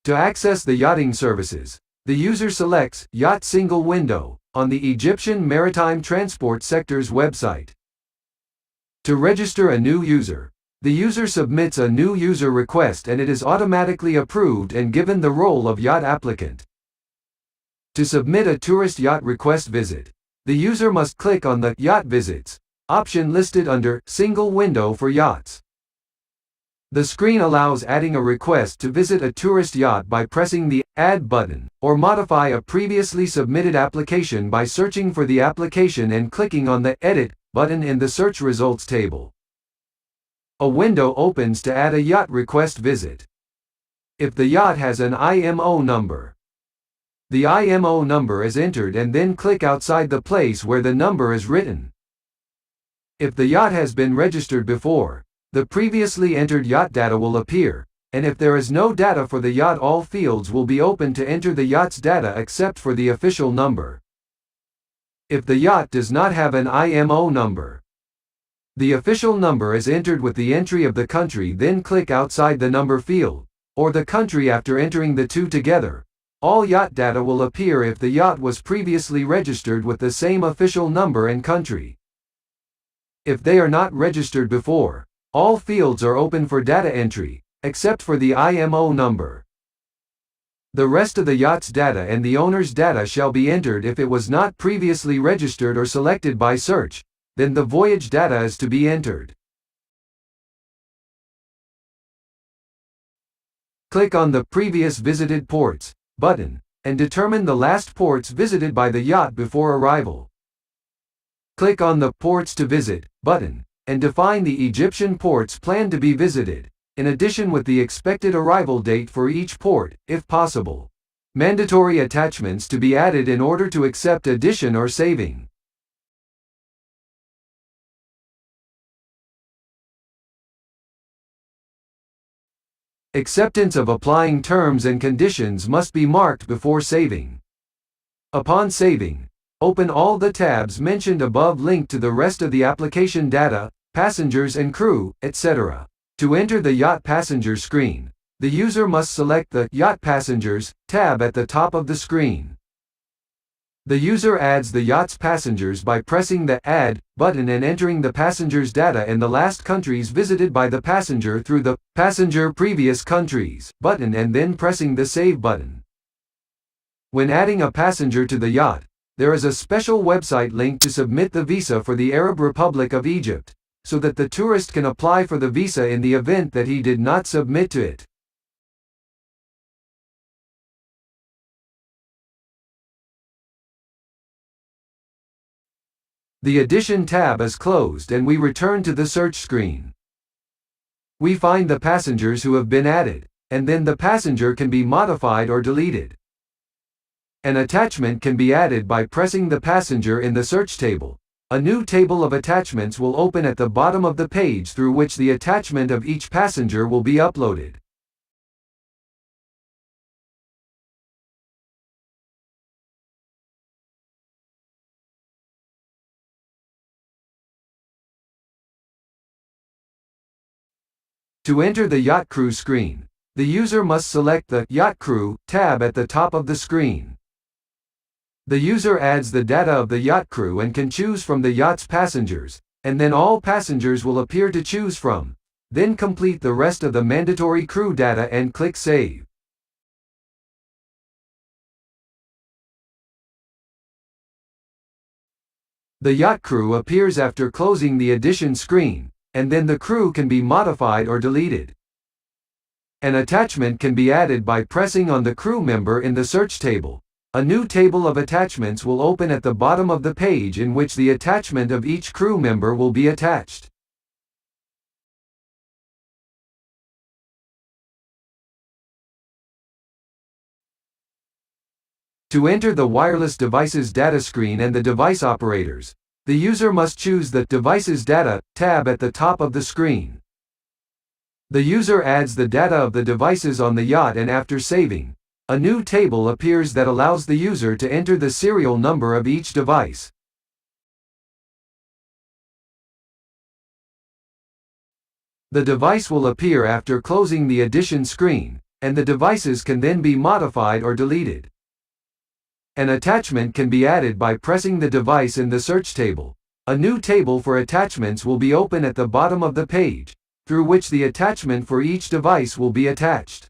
To access the yachting services, the user selects Yacht Single Window on the Egyptian Maritime Transport Sector's website. To register a new user, the user submits a new user request and it is automatically approved and given the role of yacht applicant. To submit a tourist yacht request visit, the user must click on the Yacht Visits option listed under Single Window for Yachts. The screen allows adding a request to visit a tourist yacht by pressing the Add button, or modify a previously submitted application by searching for the application and clicking on the Edit button in the search results table. A window opens to add a yacht request visit. If the yacht has an IMO number, the IMO number is entered and then click outside the place where the number is written. If the yacht has been registered before, the previously entered yacht data will appear, and if there is no data for the yacht, all fields will be open to enter the yacht's data except for the official number. If the yacht does not have an IMO number, the official number is entered with the entry of the country, then click outside the number field, or the country after entering the two together. All yacht data will appear if the yacht was previously registered with the same official number and country. If they are not registered before, all fields are open for data entry, except for the IMO number. The rest of the yacht's data and the owner's data shall be entered. If it was not previously registered or selected by search, then the voyage data is to be entered. Click on the Previous Visited Ports button, and determine the last ports visited by the yacht before arrival. Click on the Ports to Visit button, and define the Egyptian ports planned to be visited, in addition with the expected arrival date for each port, if possible. Mandatory attachments to be added in order to accept addition or saving. Acceptance of applying terms and conditions must be marked before saving. Upon saving, open all the tabs mentioned above linked to the rest of the application data, passengers and crew, etc. To enter the Yacht Passenger screen, the user must select the Yacht Passengers tab at the top of the screen. The user adds the yacht's passengers by pressing the Add button and entering the passenger's data in the last countries visited by the passenger through the Passenger Previous Countries button and then pressing the Save button. When adding a passenger to the yacht, there is a special website link to submit the visa for the Arab Republic of Egypt, so that the tourist can apply for the visa in the event that he did not submit to it. The Addition tab is closed and we return to the search screen. We find the passengers who have been added, and then the passenger can be modified or deleted. An attachment can be added by pressing the passenger in the search table. A new table of attachments will open at the bottom of the page through which the attachment of each passenger will be uploaded. To enter the Yacht Crew screen, the user must select the Yacht Crew tab at the top of the screen. The user adds the data of the yacht crew and can choose from the yacht's passengers, and then all passengers will appear to choose from. Then complete the rest of the mandatory crew data and click Save. The yacht crew appears after closing the Addition screen, and then the crew can be modified or deleted. An attachment can be added by pressing on the crew member in the search table. A new table of attachments will open at the bottom of the page in which the attachment of each crew member will be attached. To enter the wireless devices data screen and the device operators, the user must choose the Devices Data tab at the top of the screen. The user adds the data of the devices on the yacht and after saving, a new table appears that allows the user to enter the serial number of each device. The device will appear after closing the Addition screen, and the devices can then be modified or deleted. An attachment can be added by pressing the device in the search table. A new table for attachments will be open at the bottom of the page, through which the attachment for each device will be attached.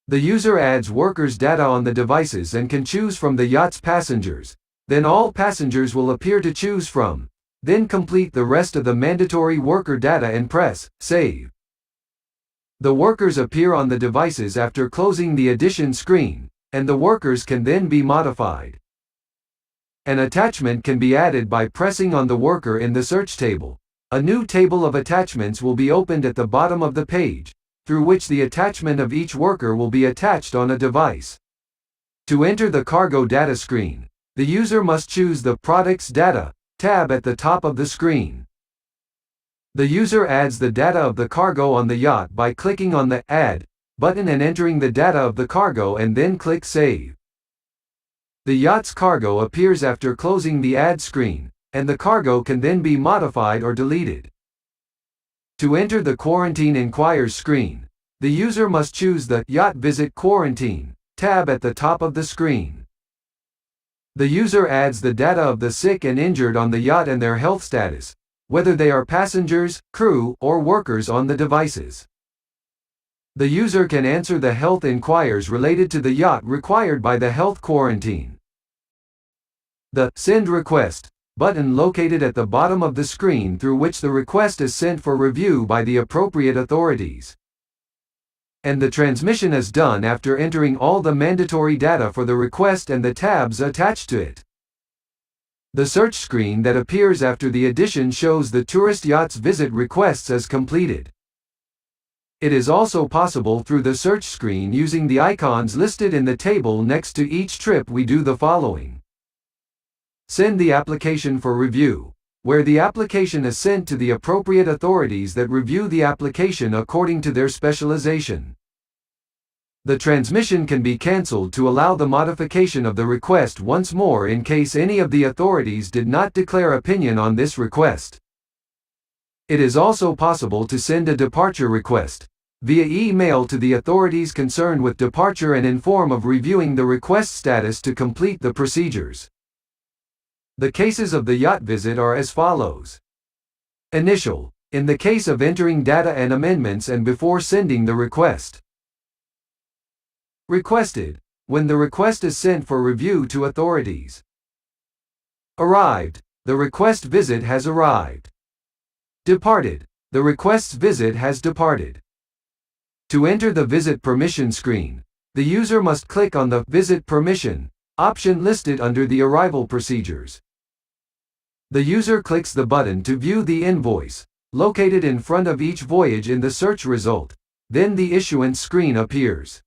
The user adds workers' data on the devices and can choose from the yacht's passengers. Then all passengers will appear to choose from. Then complete the rest of the mandatory worker data and press Save. The workers appear on the devices after closing the addition screen, and the workers can then be modified. An attachment can be added by pressing on the worker in the search table. A new table of attachments will be opened at the bottom of the page, through which the attachment of each worker will be attached on a device. To enter the cargo data screen, the user must choose the Products Data tab at the top of the screen. The user adds the data of the cargo on the yacht by clicking on the Add button and entering the data of the cargo and then click Save. The yacht's cargo appears after closing the Add screen, and the cargo can then be modified or deleted. To enter the Quarantine Inquires screen, the user must choose the Yacht Visit Quarantine tab at the top of the screen. The user adds the data of the sick and injured on the yacht and their health status, whether they are passengers, crew, or workers on the devices. The user can answer the health inquiries related to the yacht required by the health quarantine. The Send Request button located at the bottom of the screen through which the request is sent for review by the appropriate authorities. And the transmission is done after entering all the mandatory data for the request and the tabs attached to it. The search screen that appears after the addition shows the tourist yacht's visit requests as completed. It is also possible through the search screen using the icons listed in the table next to each trip we do the following. Send the application for review, where the application is sent to the appropriate authorities that review the application according to their specialization. The transmission can be cancelled to allow the modification of the request once more in case any of the authorities did not declare opinion on this request. It is also possible to send a departure request via email to the authorities concerned with departure and inform of reviewing the request status to complete the procedures. The cases of the yacht visit are as follows. Initial, in the case of entering data and amendments and before sending the request. Requested, when the request is sent for review to authorities. Arrived, the request visit has arrived. Departed, the request's visit has departed. To enter the visit permission screen, the user must click on the Visit Permission option listed under the arrival procedures. The user clicks the button to view the invoice, located in front of each voyage in the search result, then the issuance screen appears.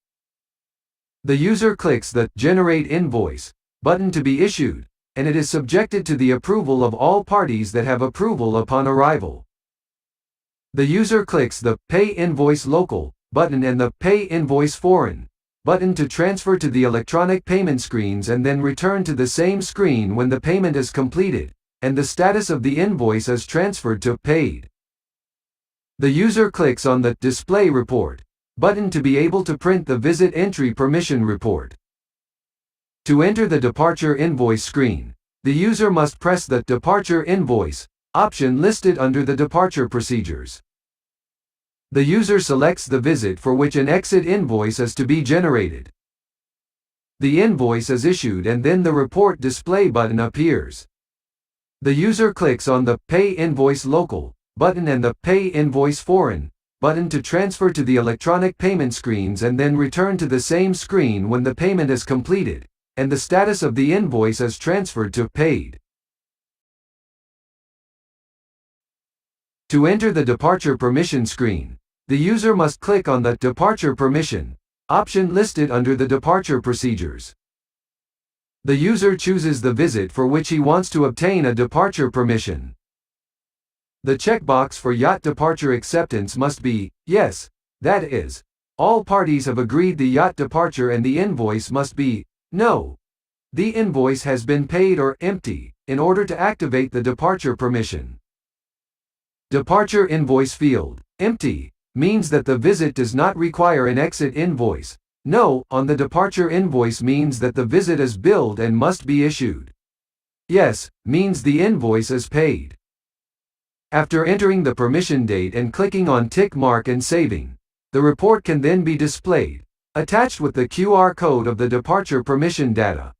The user clicks the Generate Invoice button to be issued, and it is subjected to the approval of all parties that have approval upon arrival. The user clicks the Pay Invoice Local button and the Pay Invoice Foreign button to transfer to the electronic payment screens and then return to the same screen when the payment is completed, and the status of the invoice is transferred to Paid. The user clicks on the Display Report button to be able to print the Visit Entry Permission Report. To enter the Departure Invoice screen, the user must press the Departure Invoice option listed under the departure procedures. The user selects the visit for which an exit invoice is to be generated. The invoice is issued and then the Report Display button appears. The user clicks on the Pay Invoice Local button and the Pay Invoice Foreign button to transfer to the electronic payment screens and then return to the same screen when the payment is completed, and the status of the invoice is transferred to Paid. To enter the Departure Permission screen, the user must click on the Departure Permission option listed under the departure procedures. The user chooses the visit for which he wants to obtain a departure permission. The checkbox for yacht departure acceptance must be Yes, that is, all parties have agreed the yacht departure, and the invoice must be No, the invoice has been paid, or Empty, in order to activate the departure permission. Departure Invoice field, Empty, means that the visit does not require an exit invoice. No on the departure invoice means that the visit is billed and must be issued. Yes means the invoice is paid. After entering the permission date and clicking on tick mark and saving, the report can then be displayed, attached with the QR code of the departure permission data.